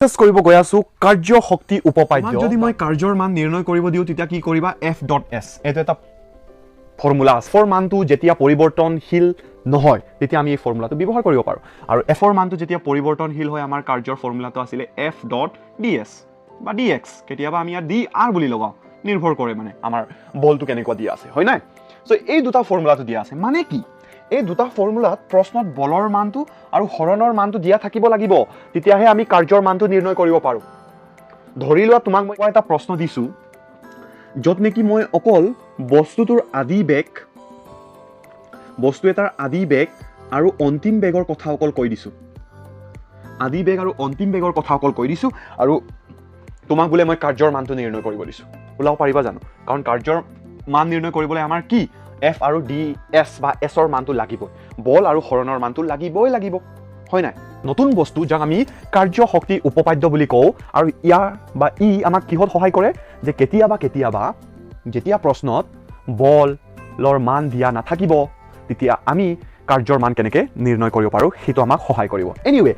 কৰিব গৈ আছো কাৰ্য শক্তি উপপাদ্য যদি মই কাৰ্যৰ মান নিৰ্ণয় কৰিব দিও তেতিয়া কি কৰিবা f.s এটো এটা ফৰ্মুলা আছে ফৰ মানটো যেতিয়া পৰিৱৰ্তনশীল নহয় তেতিয়া আমি এই ফৰ্মুলাটো ব্যৱহাৰ কৰিব পাৰো আৰু f ৰ মানটো যেতিয়া পৰিৱৰ্তনশীল হয় আমাৰ কাৰ্যৰ ফৰ্মুলাটো আছিল f.ds বা dx কেতিয়াবা আমি ইয়াত dr বুলি লগাও নিৰ্ভৰ কৰে মানে আমাৰ বলটো কেনেকুৱা দিয়া আছে হয় নাই সো এই দুটা ফৰ্মুলাটো দিয়া আছে মানে কি এই দুটা ফৰ্মুলাত প্ৰশ্নত বলৰ মানটো আৰু হৰণৰ মানটো দিয়া থাকিব লাগিব তেতিয়াহে আমি কাৰ্যৰ মানটো নিৰ্ণয় কৰিব পাৰো ধৰি লোৱা তোমাক মই এটা প্ৰশ্ন দিছো যত নেকি মই অকল বস্তুটোৰ আদি বেগ বস্তু এটাৰ আদি বেগ আৰু অন্তিম বেগৰ কথা অকল কৈ দিছো আদি বেগ আৰু অন্তিম বেগৰ কথা অকল কৈ দিছো আৰু তোমাক বোলে মই কাৰ্যৰ মানটো নিৰ্ণয় কৰিব দিছো ওলাব পাৰিবা জানো কাৰণ কাৰ্যৰ মান নিৰ্ণয় কৰিবলৈ আমাৰ কি f আৰু ds বা s ৰ মানটো লাগিব বল আৰু হৰণৰ মানটো লাগিবই লাগিব হয় নাই নতুন বস্তু যাক আমি কাৰ্য শক্তি উপপাদ্য বুলি কওঁ আৰু ইয়াৰ বা ই আমাক কিহত সহায় কৰে যে কেতিয়াবা যেতিয়া প্ৰশ্নত বলৰ মান দিয়া নাথাকিব তেতিয়া আমি কাৰ্যৰ মান কেনেকৈ নিৰ্ণয় কৰিব পাৰো সেইটো আমাক সহায় কৰিব এনিৱে